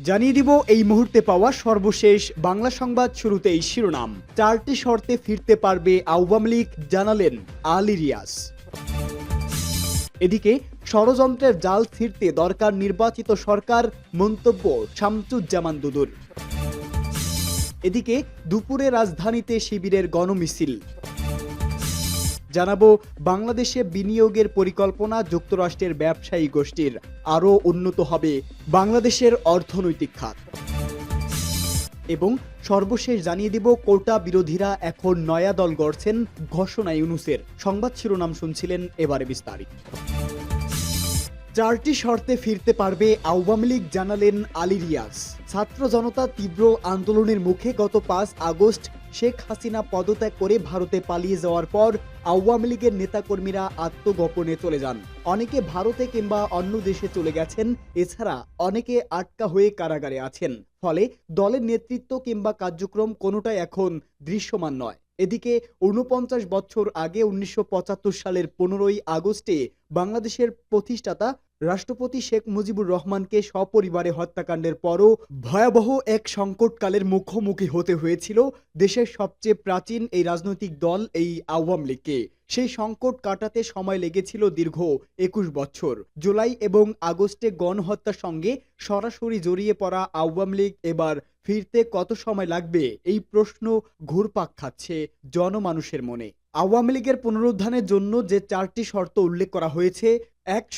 জানিয়ে দিব এই মুহূর্তে পাওয়া সর্বশেষ বাংলা সংবাদ। শুরুতেই শিরোনাম। 4টি শর্তে ফিরতে পারবে আওয়ামী লীগ, জানালেন আলী রিয়াজ। এদিকে ষড়যন্ত্রের জাল ছিঁড়তে দরকার নির্বাচিত সরকার, মন্তব্য শামসুজ্জামান দুদুর। এদিকে দুপুরে রাজধানীতে শিবিরের গণমিছিল। জানাবো বাংলাদেশে বিনিয়োগের পরিকল্পনা, যুক্তরাষ্ট্রের ব্যবসায়ী গোষ্ঠীর আরও উন্নত হবে বাংলাদেশের অর্থনৈতিক খাত। এবং সর্বশেষ জানিয়ে দিব কোটা বিরোধীরা এখন নয়া দল গড়ছেন, ঘোষণা ইউনূসের। সংবাদ শিরোনাম শুনছিলেন, এবারে বিস্তারিত। 4টি শর্তে ফিরতে পারবে আওয়ামী লীগ, জানালেন আলী রিয়াজ। ছাত্র জনতা তীব্র আন্দোলনের মুখে গত 5 আগস্ট শেখ হাসিনা পদত্যাগ করে ভারতে পালিয়ে যাওয়ার পর আওয়ামী লীগের নেতাকর্মীরা আত্মগোপনে চলে যান। অনেকে ভারতে কিংবা অন্য দেশে চলে গেছেন, এছাড়া অনেকে আটকা হয়ে কারাগারে আছেন। ফলে দলের নেতৃত্ব কিংবা কার্যক্রম কোনোটাই এখন দৃশ্যমান নয়। এদিকে 49 বছর আগে 1975 সালের 15ই আগস্টে বাংলাদেশের প্রতিষ্ঠাতা রাষ্ট্রপতি শেখ মুজিবুর রহমানকে সপরিবারে হত্যাকাণ্ডের পরও ভয়াবহ এক সংকটকালের মুখোমুখি হতে হয়েছিল দেশের সবচেয়ে প্রাচীন এই রাজনৈতিক দল এই আওয়ামী লীগকে। সেই সংকট কাটাতে সময় লেগেছিল দীর্ঘ 21 বছর। জুলাই এবং আগস্টে গণহত্যার সঙ্গে সরাসরি জড়িয়ে পড়া আওয়ামী লীগ এবার ফিরতে কত সময় লাগবে, এই প্রশ্ন ঘুরপাক খাচ্ছে জনমানুষের মনে। আওয়ামী লীগের পুনরুত্থানের জন্য যে 4টি শর্ত উল্লেখ করা হয়েছে,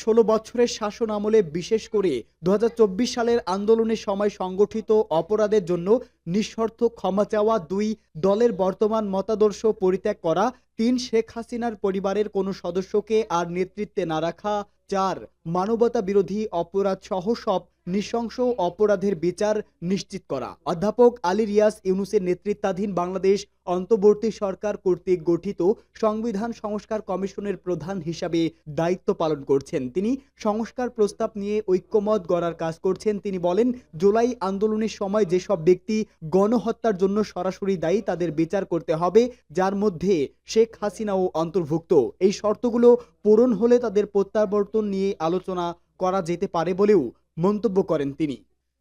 16 বছরের শাসন আমলে, বিশেষ করে 2024 সালের আন্দোলনের সময় সংগঠিত অপরাধের জন্য নিঃশর্ত ক্ষমা চাওয়া, 2 দলের বর্তমান মতাদর্শ পরিত্যাগ করা, 3 শেখ হাসিনার পরিবারের কোনো সদস্যকে আর নেতৃত্বে না রাখা, 4 মানবতা বিরোধী অপরাধ সহ সব নৃশংস অপরাধের বিচার নিশ্চিত করা। অধ্যাপক আলী রিয়াজ ইউনূসের নেতৃত্বাধীন বাংলাদেশ অন্তর্বর্তী সরকার কর্তৃক গঠিত সংবিধান সংস্কার কমিশনের প্রধান হিসাবে দায়িত্ব পালন করছেন। তিনি সংস্কার প্রস্তাব নিয়ে ঐক্যমত গড়ার কাজ করছেন। তিনি বলেন, জুলাই আন্দোলনের সময় যেসব ব্যক্তি গণহত্যার জন্য সরাসরি দায়ী তাদের বিচার করতে হবে, যার মধ্যে শেখ হাসিনাও অন্তর্ভুক্ত। এই শর্তগুলো পূরণ হলে তাদের প্রত্যাবর্তন নিয়ে আলোচনা করা যেতে পারে বলেও মন্তব্য করেন তিনি।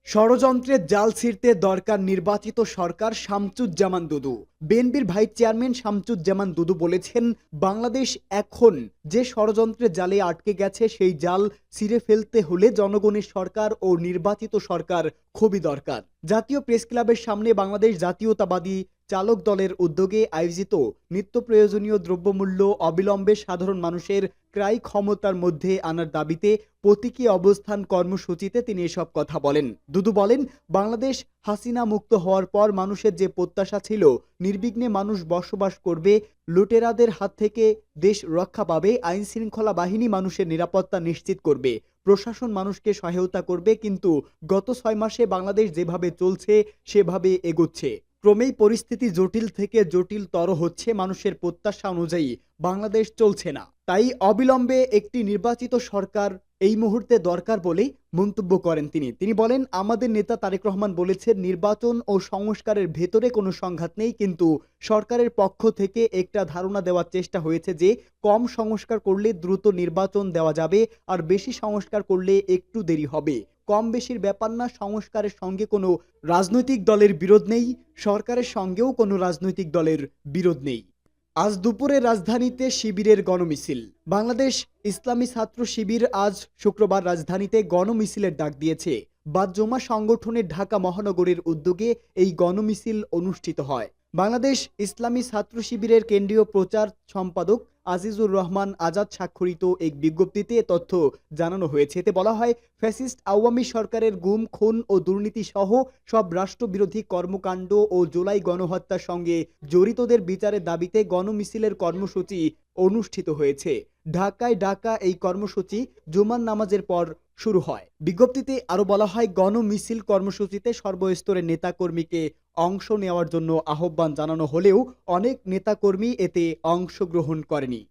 ষড়যন্ত্রের জাল ছিঁড়তে দরকার নির্বাচিত সরকার, শামসুজ্জামান দুদু। বিএনপির ভাইস চেয়ারম্যান শামসুজ্জামান দুদু বলেছেন, বাংলাদেশ এখন যে ষড়যন্ত্রের জালে আটকে গেছে, সেই জাল ছিঁড়ে ফেলতে হলে জনগণের সরকার ও নির্বাচিত সরকার খুবই দরকার। জাতীয় প্রেস ক্লাবের সামনে বাংলাদেশ জাতীয়তাবাদী চালক দলের উদ্যোগে আয়োজিত নিত্য প্রয়োজনীয় দ্রব্যমূল্য অবিলম্বে সাধারণ মানুষের ক্রয় ক্ষমতার মধ্যে আনার দাবিতে প্রতীকী অবস্থান কর্মসূচিতে তিনি এসব কথা বলেন। দুদু বলেন, বাংলাদেশ হাসিনা মুক্ত হওয়ার পর মানুষের যে প্রত্যাশা ছিল নির্বিঘ্নে মানুষ বসবাস করবে, লুটেরাদের হাত থেকে দেশ রক্ষা পাবে, আইন শৃঙ্খলা বাহিনী মানুষের নিরাপত্তা নিশ্চিত করবে, প্রশাসন মানুষকে সহায়তা করবে, কিন্তু গত 6 মাসে বাংলাদেশ যেভাবে চলছে সেভাবে এগোচ্ছে। ক্রমেই পরিস্থিতি জটিল থেকে জটিলতর হচ্ছে। মানুষের প্রত্যাশা অনুযায়ী বাংলাদেশ চলছে না। তাই অবিলম্বে একটি নির্বাচিত সরকার এই মুহূর্তে দরকার বলে মন্তব্য করেন তিনি। তিনি বলেন, আমাদের নেতা তারেক রহমান বলেছেন, নির্বাচন ও সংস্কারের ভেতরে কোনো সংঘাত নেই, কিন্তু সরকারের পক্ষ থেকে একটা ধারণা দেওয়ার চেষ্টা হয়েছে যে কম সংস্কার করলে দ্রুত নির্বাচন দেওয়া যাবে, আর বেশি সংস্কার করলে একটু দেরি হবে। কম বেশির ব্যাপার না, সংস্কারের সঙ্গে কোনো রাজনৈতিক দলের বিরোধ নেই, সরকারের সঙ্গেও কোনো রাজনৈতিক দলের বিরোধ নেই। আজ দুপুরে রাজধানীতে শিবিরের গণমিছিল। বাংলাদেশ ইসলামী ছাত্র শিবির আজ শুক্রবার রাজধানীতে গণমিছিলের ডাক দিয়েছে। বাদ-জমা সংগঠনের ঢাকা মহানগরীর উদ্যোগে এই গণমিছিল অনুষ্ঠিত হয়। বাংলাদেশ ইসলামী ছাত্র শিবিরের কেন্দ্রীয় প্রচার সম্পাদক আজিজুর রহমান আজাদ স্বাক্ষরিত এক বিজ্ঞপ্তিতে তথ্য জানানো হয়েছে। এতে বলা হয়, ফ্যাসিস্ট আওয়ামী সরকারের গুম, খুন ও দুর্নীতি সহ সব রাষ্ট্রবিরোধী কর্মকাণ্ড ও জুলাই গণহত্যার সঙ্গে জড়িতদের বিচারের দাবিতে গণমিছিলের কর্মসূচি অনুষ্ঠিত হয়েছে। ঢাকায় ডাকা এই কর্মসূচি জুমার নামাজের পর শুরু হয়। বিজ্ঞপ্তিতে আরো বলা হয়, গণমিছিল কর্মসূচিতে সর্বস্তরের নেতাকর্মীকে অংশ নেওয়ার জন্য আহ্বান জানানো হলেও অনেক নেতাকর্মী এতে অংশগ্রহণ করেনি।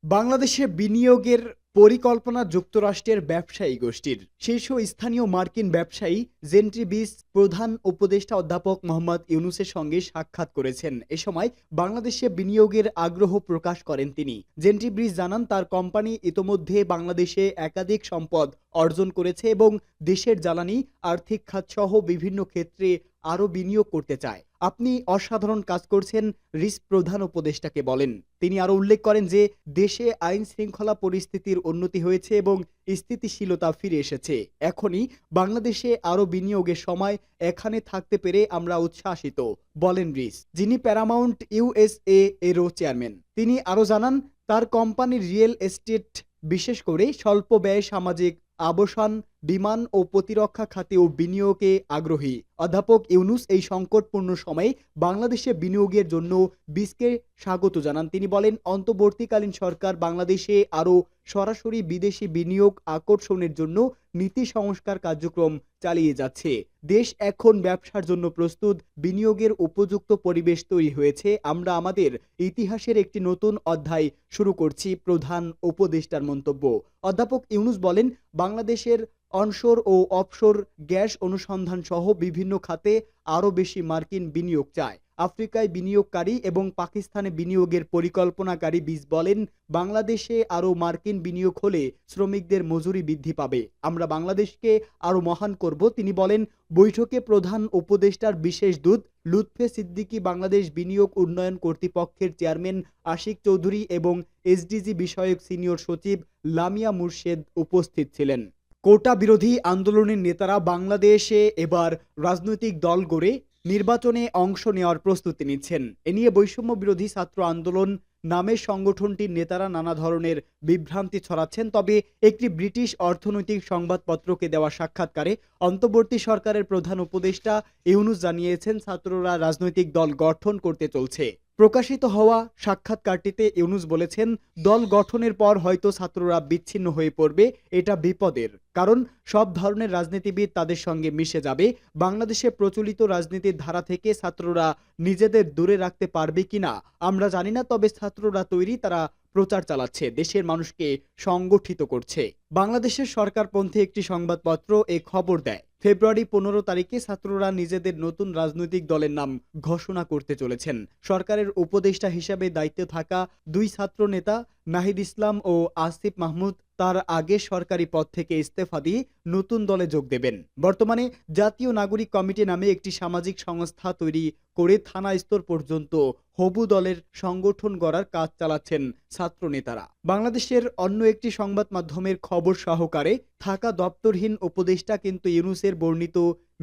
বাংলাদেশে বিনিয়োগের পরিকল্পনা যুক্তরাষ্ট্রের ব্যবসায়ী গোষ্ঠীর শীর্ষস্থানীয় মার্কিন ব্যবসায়ী জেন্ট্রিবিস প্রধান উপদেষ্টা অধ্যাপক মোহাম্মদ ইউনূসের সঙ্গে সাক্ষাৎ করেছেন। এ সময় বাংলাদেশে বিনিয়োগের আগ্রহ প্রকাশ করেন তিনি। জেন্ট্রিবিস জানান তার কোম্পানি ইতোমধ্যে বাংলাদেশে একাধিক সম্পদ অর্জন করেছে এবং দেশের জ্বালানি, আর্থিক খাত সহ বিভিন্ন ক্ষেত্রে আরও বিনিয়োগ করতে চায়। আপনি অসাধারণ কাজ করছেন, রিস প্রধান উপদেষ্টাকে বলেন। তিনি আরও উল্লেখ করেন যে দেশে আইন শৃঙ্খলা পরিস্থিতির উন্নতি হয়েছে এবং স্থিতিশীলতা ফিরে এসেছে। এখনই বাংলাদেশে আরও বিনিয়োগের সময়, এখানে থাকতে পেরে আমরা উচ্ছ্বাসিত, বলেন রিস, যিনি প্যারামাউন্ট ইউএসএ এরও চেয়ারম্যান। তিনি আরও জানান তার কোম্পানির রিয়েল এস্টেট, বিশেষ করে স্বল্প ব্যয় সামাজিক আবাসন, বিমান ও প্রতিরক্ষা খাতেও বিনিয়োগে আগ্রহী। অধ্যাপক ইউনূস এই সংকটপূর্ণ সময়ে বাংলাদেশে বিনিয়োগের জন্য বিসকে স্বাগত জানান। তিনি বলেন, অন্তর্বর্তীকালীন সরকার বাংলাদেশে আরও সরাসরি বিদেশি বিনিয়োগ আকর্ষণের জন্য নীতি সংস্কার কার্যক্রম চালিয়ে যাচ্ছে। দেশ এখন ব্যবসার জন্য প্রস্তুত, বিনিয়োগের উপযুক্ত পরিবেশ তৈরি হয়েছে। আমরা আমাদের ইতিহাসের একটি নতুন অধ্যায় শুরু করছি, প্রধান উপদেষ্টার মন্তব্য। অধ্যাপক ইউনূস বলেন, বাংলাদেশের অনশোর ও অফশোর গ্যাস অনুসন্ধান সহ বিভিন্ন খাতে আরও বেশি মার্কিন বিনিয়োগ চায়। আফ্রিকায় বিনিয়োগকারী এবং পাকিস্তানে বিনিয়োগের পরিকল্পনাকারী বিস বলেন, বাংলাদেশে আরও মার্কিন বিনিয়োগ হলে শ্রমিকদের মজুরি বৃদ্ধি পাবে। আমরা বাংলাদেশকে আরও মহান করব। তিনি বলেন, বৈঠকে প্রধান উপদেষ্টার বিশেষ দূত লুৎফে সিদ্দিকী, বাংলাদেশ বিনিয়োগ উন্নয়ন কর্তৃপক্ষের চেয়ারম্যান আশিক চৌধুরী এবং এসডিজি বিষয়ক সিনিয়র সচিব লামিয়া মুর্শেদ উপস্থিত ছিলেন। কোটা বিরোধী আন্দোলনের নেতারা বাংলাদেশে এবার রাজনৈতিক দল গড়ে নির্বাচনে অংশ নেওয়ার প্রস্তুতি নিচ্ছেন। এ নিয়ে বৈষম্য বিরোধী ছাত্র আন্দোলন নামের সংগঠনটির নেতারা নানা ধরনের বিভ্রান্তি ছড়াচ্ছেন। তবে একটি ব্রিটিশ অর্থনৈতিক সংবাদপত্রকে দেওয়া সাক্ষাৎকারে অন্তর্বর্তী সরকারের প্রধান উপদেষ্টা ইউনূস জানিয়েছেন, ছাত্ররা রাজনৈতিক দল গঠন করতে চলছে। প্রকাশিত হওয়া সাক্ষাৎকারটিতে ইউনূস বলেছেন, দল গঠনের পর হয়তো ছাত্ররা বিচ্ছিন্ন হয়ে পড়বে। এটা বিপদের, কারণ সব ধরনের রাজনীতিবিদ তাদের সঙ্গে মিশে যাবে। বাংলাদেশে প্রচলিত রাজনীতির ধারা থেকে ছাত্ররা নিজেদের দূরে রাখতে পারবে কিনা আমরা জানি না, তবে ছাত্ররা তৈরি, তারা প্রচার চালাচ্ছে, দেশের মানুষকে সংগঠিত করছে। বাংলাদেশের সরকারপন্থী একটি সংবাদপত্র এ খবর দেয়। ফেব্রুয়ারি 15 তারিখে ছাত্ররা নিজেদের নতুন রাজনৈতিক দলের নাম ঘোষণা করতে চলেছেন। সরকারের উপদেষ্টা হিসেবে দায়িত্বে থাকা দুই ছাত্র নেতা নাহিদ ইসলাম ও আসিফ মাহমুদ তার আগে সরকারি পদ থেকে ইস্তফা দিয়ে নতুন দলে যোগ দেবেন। বর্তমানে জাতীয় নাগরিক কমিটি নামে একটি সামাজিক সংস্থা তৈরি করে থানা স্তর পর্যন্ত হবু দলের সংগঠন গড়ার কাজ চালাচ্ছেন ছাত্র নেতারা। বাংলাদেশের অন্য একটি সংবাদ মাধ্যমের খবর সহকারে থাকা দপ্তরহীন উপদেষ্টা কিন্তু ইউনূসের বর্ণিত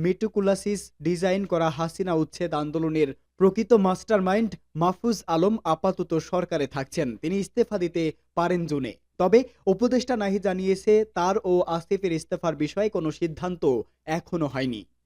মেটিকুলাসিস ডিজাইন করা হাসিনা উচ্ছেদ আন্দোলনের প্রকৃত মাস্টারমাইন্ড মাহফুজ আলম আপাতত সরকারে থাকছেন। তিনি ইস্তফা দিতে পারেন জুনে। তবে উপদেষ্টা নাহিদ জানিয়েছে, তার ও আসিফের ইস্তফার বিষয়ে কোনো সিদ্ধান্ত এখনো হয়নি।